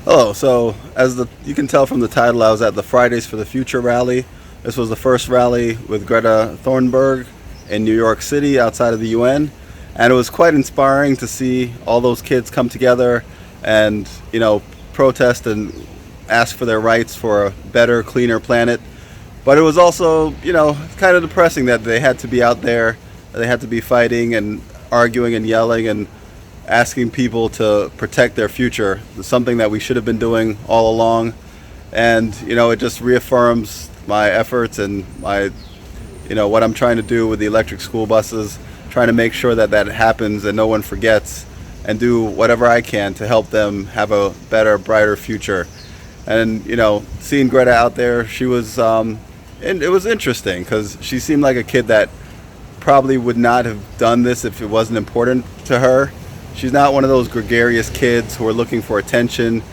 Hello. So, you can tell from the title, I was at the Fridays for the Future rally. This was the first rally with Greta Thunberg in New York City outside of the UN, and it was quite inspiring to see all those kids come together and protest and ask for their rights for a better, cleaner planet. But it was also kind of depressing that they had to be out there, they had to be fighting and arguing and yelling and asking people to protect their future. It's something that we should have been doing all along. And it just reaffirms my efforts and my what I'm trying to do with the electric school buses, trying to make sure that that happens and no one forgets, and do whatever I can to help them have a better, brighter future. And seeing Greta out there, she was and it was interesting because she seemed like a kid that probably would not have done this if it wasn't important to her. She's not one of those gregarious kids who are looking for attention.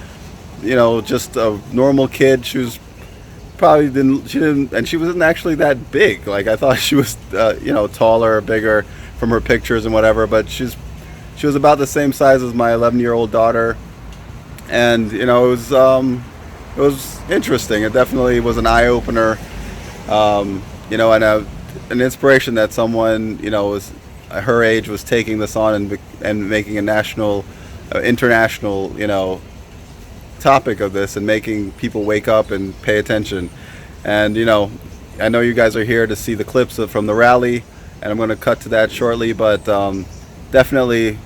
Just a normal kid. She was probably didn't, and she wasn't actually that big. Like, I thought she was, taller, bigger from her pictures and whatever. But she was about the same size as my 11-year-old daughter, and it was interesting. It definitely was an eye opener, and an inspiration that someone was her age was taking this on and making a national, international, topic of this, and making people wake up and pay attention. And I know you guys are here to see the clips from the rally, and I'm going to cut to that shortly. But definitely,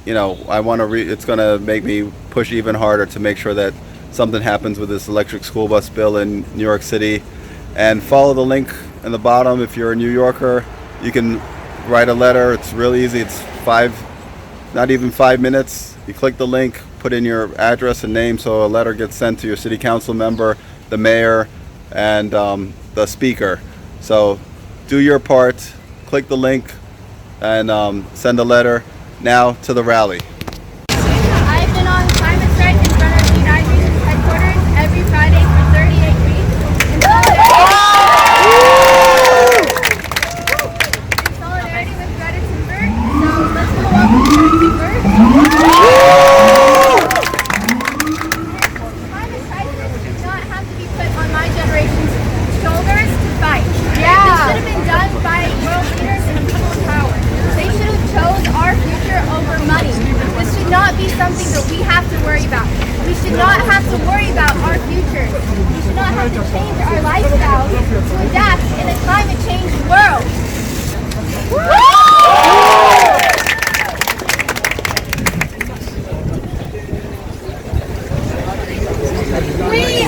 I want to. It's going to make me push even harder to make sure that something happens with this electric school bus bill in New York City. And follow the link in the bottom. If you're a New Yorker, you can write a letter. It's really easy. It's not even 5 minutes. You click the link, put in your address and name, so a letter gets sent to your city council member, the mayor, and the speaker. So do your part, click the link, and send a letter. Now to the rally. I've been on climate strike in front of the United Nations headquarters every Friday for 38 weeks. In solidarity with Greta Thunberg. So let's go up with Greta Thunberg. Climate crisis should not have to be put on my generation's shoulders to fight. This should have been done by world leaders and people in power. They should have chose our future over money. This should not be something that we have to worry about. We should not have to worry about our future. We should not have to change our lifestyles to adapt in a climate change world.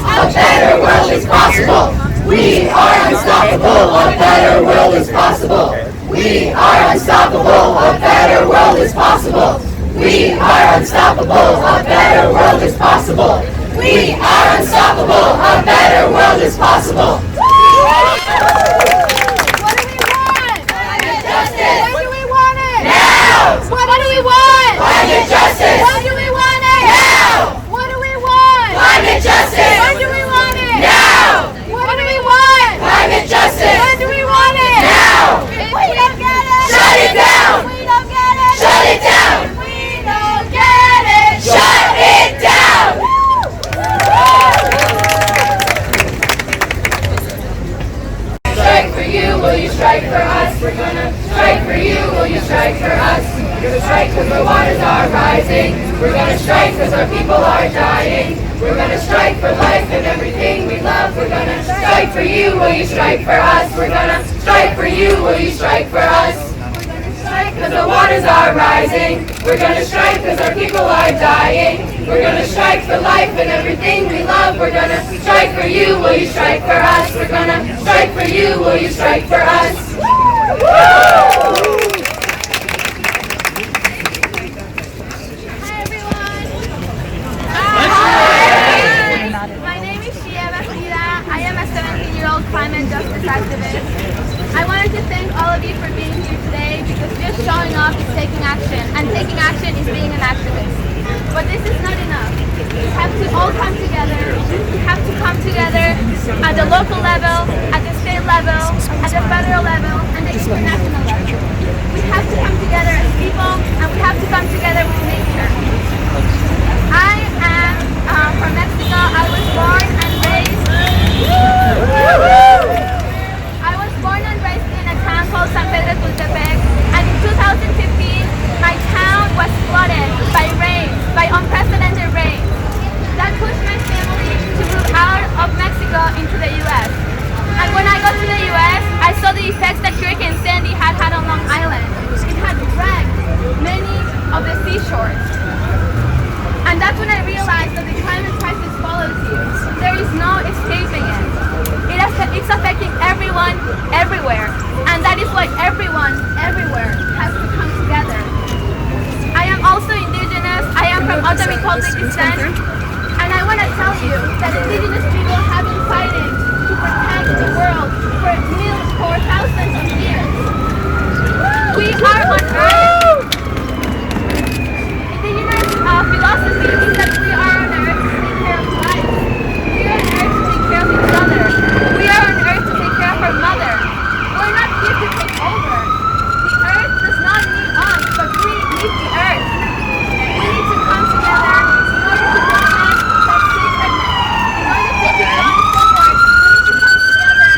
A better world is possible. We are unstoppable. A better world is possible. We are unstoppable. A better world is possible. We are unstoppable. A better world is possible. We are unstoppable. A better world is possible. What do we want? Climate justice. When do we want it? Now. What do we want? Climate justice. When do we want it? Now. What do we want? Climate justice. When do we want it? Now. What do we want? Climate justice. When do we want it? Now. We don't get it. Shut it down. We don't get it. Shut it down. We don't get it. Shut it down. Strike for you, will you strike for us? We're gonna strike for you, will you strike for us? We're gonna strike because the waters are rising. We're gonna strike because our people are dying. We're gonna strike for life and everything we love. We're gonna strike for you, will you strike for us? We're gonna strike for you, will you strike for us? Strike because the waters are rising. We're gonna strike because our people are dying. We're gonna strike for life and everything we love. We're gonna strike for you, will you strike for us? We're gonna strike for you, will you strike for us? Hi everyone. Hi. My name is Shia Bastida. I am a 17-year-old climate justice activist. I wanted to thank all of you for being here today because just showing up is taking action, and taking action is being an activist. But this is not enough. We have to all come together. We have to come together at the local level, at the state level, at the federal level, and the international level. We have to come together as people, and we have to come together with nature. I am everyone, everywhere has to come together. I am also indigenous. I am from Otomi descent. And I want to tell you that indigenous people have been fighting to protect the world for thousands of years. We are on Earth. Indigenous philosophy is that we are on Earth to take care of life. We are on Earth to take care of each other. We are on Earth to take care of our mother. We're not here to take over. The Earth does not need us, but we need the Earth. We need to come together in order to protect that sacredness. In order to take it going forward, we need to come together.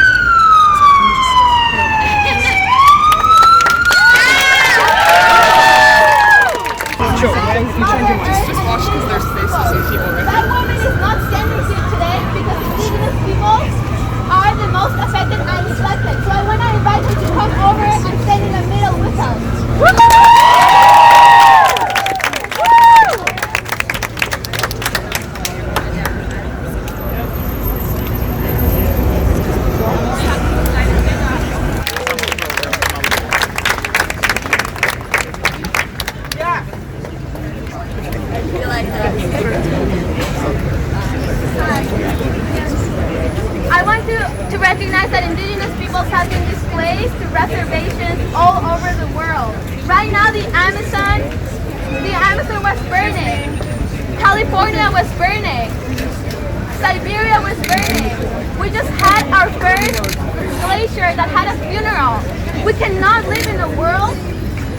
That woman is not standing here today because indigenous people are the most affected and neglected. So I want to invite her to come over and stand in the middle with us. I want to recognize that indigenous peoples have been displaced to reservations all over the world. Right now the Amazon was burning. California was burning. Siberia was burning. We just had our first glacier that had a funeral. We cannot live in a world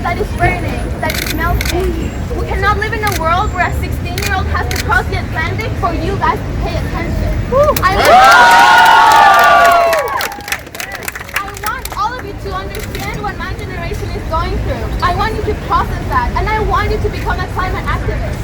that is burning, that is melting. We cannot live in a world where a 16-year-old has to cross the Atlantic for you guys to pay attention. I want all of you to understand what my generation is going through. I want you to process that, and I want you to become a climate activist.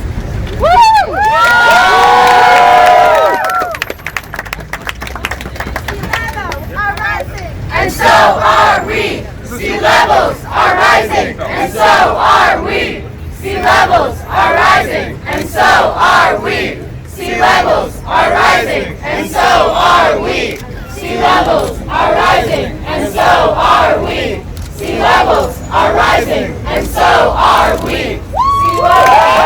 Sea levels are rising, And so are we. Sea levels are rising, and so are we. Sea levels are rising, and so are we. Sea levels are rising, and so are we. Sea levels are rising, and so are we. Sea levels are rising, and so are we. Sea levels.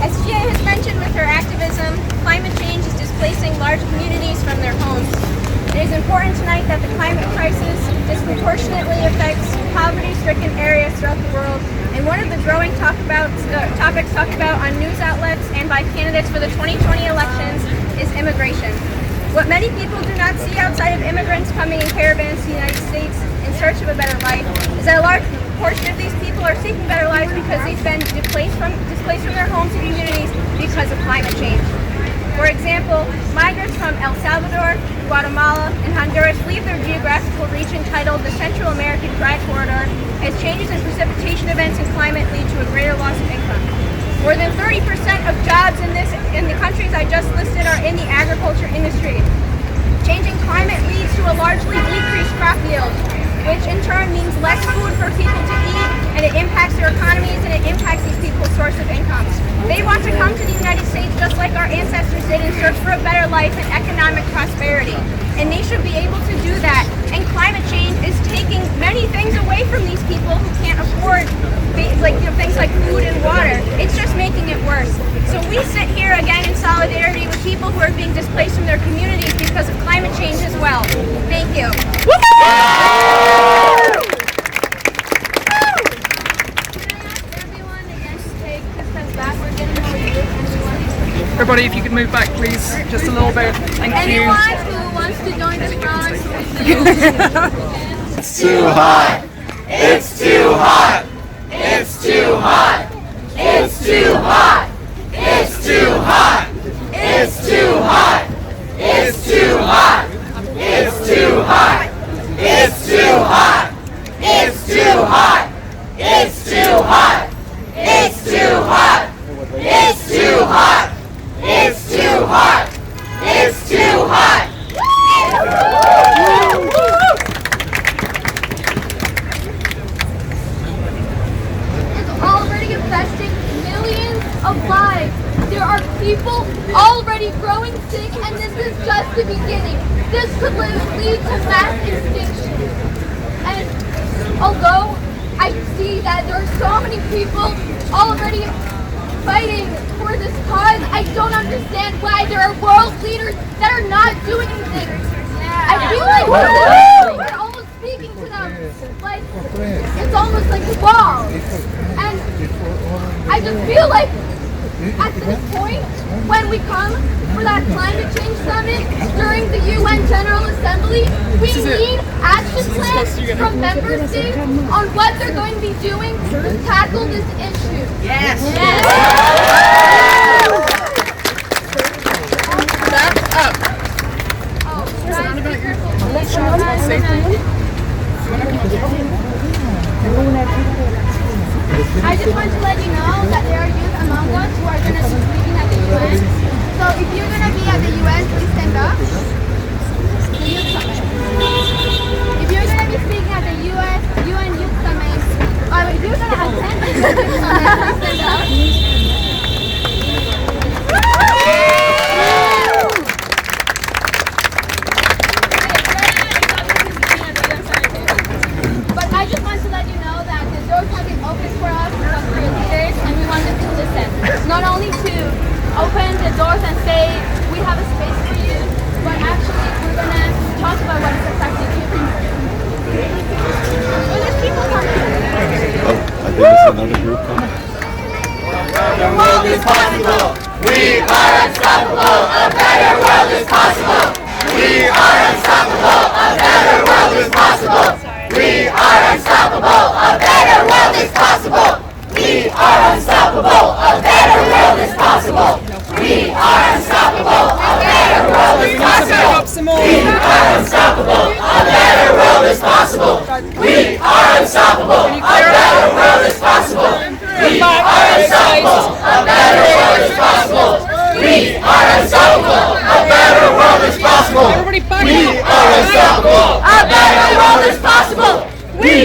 As Gia has mentioned with her activism, climate change is displacing large communities from their homes. It is important tonight that the climate crisis disproportionately affects poverty-stricken areas throughout the world, and one of the growing topics talked about on news outlets and by candidates for the 2020 elections is immigration. What many people do not see outside of immigrants coming in caravans to the United States in search of a better life is that a large portion of these people are seeking better lives because they've been displaced from their homes and communities because of climate change. For example, migrants from El Salvador, Guatemala, and Honduras leave their geographical region titled the Central American Dry Corridor as changes in precipitation events and climate lead to a greater loss of income. More than 30% of jobs in the countries I just listed are in the agriculture industry. Changing climate leads to a largely decreased crop yield, which in turn means less food for people to eat, and it impacts their economies and it impacts these people's source of incomes. They want to come to the United States just like our ancestors did in search for a better life and economic prosperity. And they should be able to do that. And climate change is taking many things away from these people who can't afford things like food and water. It's just making it worse. So we sit here again in solidarity with people who are being displaced from their communities because of climate change as well. Thank you. Everybody, if you could move back, please, just a little bit. Thank you. Anyone who wants to join the front, It's too hot. It's too hot. It's too hot. It's too hot. It's too hot. It's too hot. It's too hot. It's too hot. It's too hot. It's too hot. It's too hot. It's too hot. It's too hot. It's too hot. It's too hot. it's already affecting millions of lives. There are people the beginning. This could lead to mass extinction. And although I see that there are so many people already fighting for this cause, I don't understand why there are world leaders that are not doing anything. I feel like we're almost speaking to them like it's almost like a wall. And I just feel like at this point, when we come for that climate change summit during the UN General Assembly, we need action plans from member states on what they're going to be doing to tackle this issue. Yes. I just want to let you know that there are youth among us who are going to be speaking at the UN. So if you're going to be at the UN, please stand up. The Youth Summit. If you're going to be speaking at the UN Youth Summit, or if you're going to attend the Youth Summit, please stand up. But I just want to let you know that the doors have been opened for us because we're leaders and we want them to listen. Not only to open the doors and say we have a space for you, but actually we're going to talk about what is affecting you. Well, there's people coming. Oh, I think there's another group coming. The world is possible. We are unstoppable. A better world is possible. We are unstoppable. A better world is possible. We are unstoppable. A better world is possible. We are unstoppable. A better world is possible. We are unstoppable. A better world is possible. We are unstoppable. A better world is possible. We are unstoppable. A better world is possible. We are unstoppable. A better world is possible. We are unstoppable. A better world is possible. We are unstoppable. A better world is possible. We are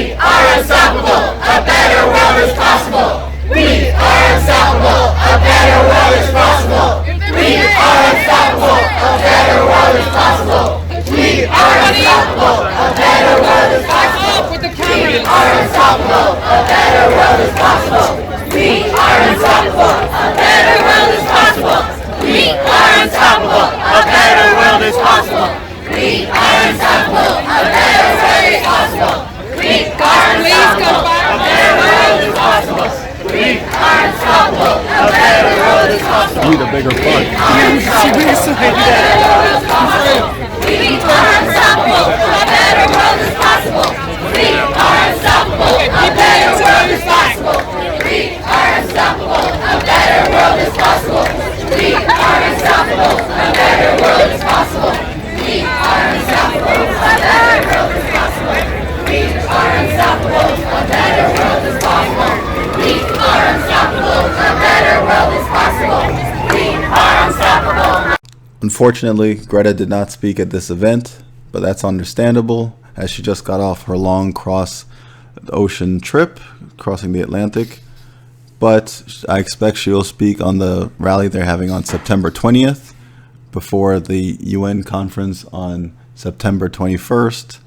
unstoppable. A better world is possible. We are unstoppable. A better world is possible. We are unstoppable. A better world is possible. We are unstoppable. A better world is possible. We are unstoppable. A better world is possible. We are unstoppable. A better world is possible. We are unstoppable. A better world is possible. We are unstoppable. A better world is possible. We are unstoppable. A better world is possible. We are unstoppable. A better world is possible. Need a bigger fun. We are unstoppable. A better world is possible. We are unstoppable. A better world is possible. We are unstoppable. A better world is possible. We are unstoppable. A better world is possible. We are unstoppable. A better world is possible. We are unstoppable. A better world is possible. We are unstoppable. A better world is possible. We are unstoppable. Unfortunately, Greta did not speak at this event, but that's understandable as she just got off her long cross-ocean trip, crossing the Atlantic. But I expect she will speak on the rally they're having on September 20th before the UN conference on September 21st,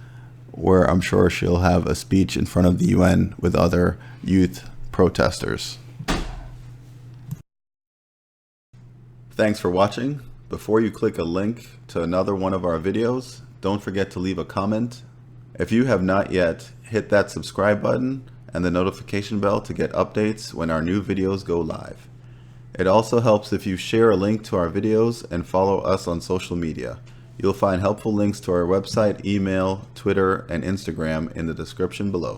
where I'm sure she'll have a speech in front of the UN with other youth protesters. Thanks for watching. Before you click a link to another one of our videos, don't forget to leave a comment. If you have not yet, hit that subscribe button and the notification bell to get updates when our new videos go live. It also helps if you share a link to our videos and follow us on social media. You'll find helpful links to our website, email, Twitter, and Instagram in the description below.